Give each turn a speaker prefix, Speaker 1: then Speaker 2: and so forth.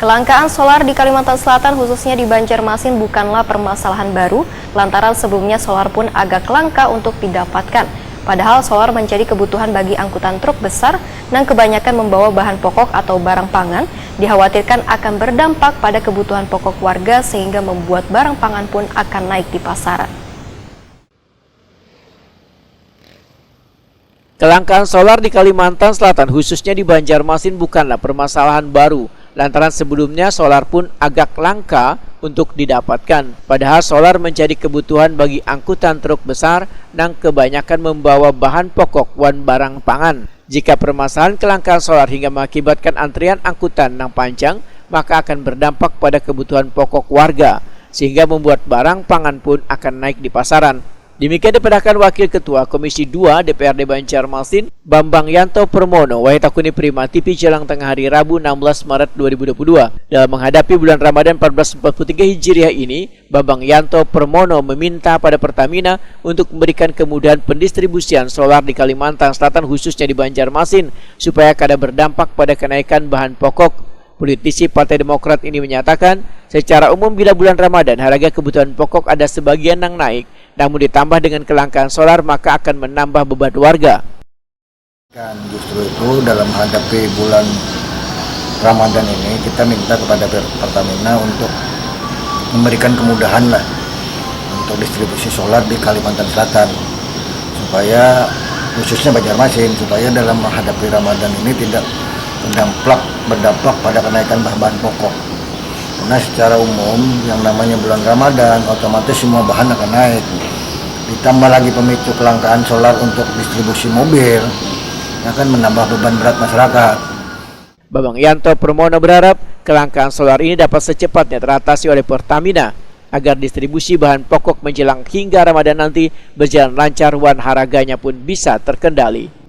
Speaker 1: Kelangkaan solar di Kalimantan Selatan khususnya di Banjarmasin bukanlah permasalahan baru, lantaran sebelumnya solar pun agak langka untuk didapatkan. Padahal solar menjadi kebutuhan bagi angkutan truk besar dan kebanyakan membawa bahan pokok atau barang pangan, dikhawatirkan akan berdampak pada kebutuhan pokok warga sehingga membuat barang pangan pun akan naik di pasaran.
Speaker 2: Kelangkaan solar di Kalimantan Selatan khususnya di Banjarmasin bukanlah permasalahan baru, lantaran sebelumnya solar pun agak langka untuk didapatkan. Padahal solar menjadi kebutuhan bagi angkutan truk besar dan kebanyakan membawa bahan pokok dan barang pangan. Jika permasalahan kelangkaan solar hingga mengakibatkan antrian angkutan yang panjang, maka akan berdampak pada kebutuhan pokok warga, sehingga membuat barang pangan pun akan naik di pasaran. Demikian diperkatakan Wakil Ketua Komisi 2 DPRD Banjarmasin, Bambang Yanto Permono, Wahitakuni Prima TV Jelang Tengah hari Rabu 16 Maret 2022. Dalam menghadapi bulan Ramadan 1443 Hijriah ini, Bambang Yanto Permono meminta pada Pertamina untuk memberikan kemudahan pendistribusian solar di Kalimantan Selatan khususnya di Banjarmasin supaya kada berdampak pada kenaikan bahan pokok. Politisi Partai Demokrat ini menyatakan, secara umum bila bulan Ramadan harga kebutuhan pokok ada sebagian yang naik, namun ditambah dengan kelangkaan solar maka akan menambah beban warga.
Speaker 3: Justru itu dalam menghadapi bulan Ramadan ini kita minta kepada Pertamina untuk memberikan kemudahan untuk distribusi solar di Kalimantan Selatan supaya khususnya Banjarmasin supaya dalam menghadapi Ramadan ini tidak berdampak pada kenaikan bahan pokok. Karena secara umum yang namanya bulan Ramadan otomatis semua bahan akan naik. Ditambah lagi pemicu kelangkaan solar untuk distribusi mobil akan menambah beban berat masyarakat.
Speaker 2: Bambang Yanto Permono berharap kelangkaan solar ini dapat secepatnya teratasi oleh Pertamina agar distribusi bahan pokok menjelang hingga Ramadan nanti berjalan lancar dan harganya pun bisa terkendali.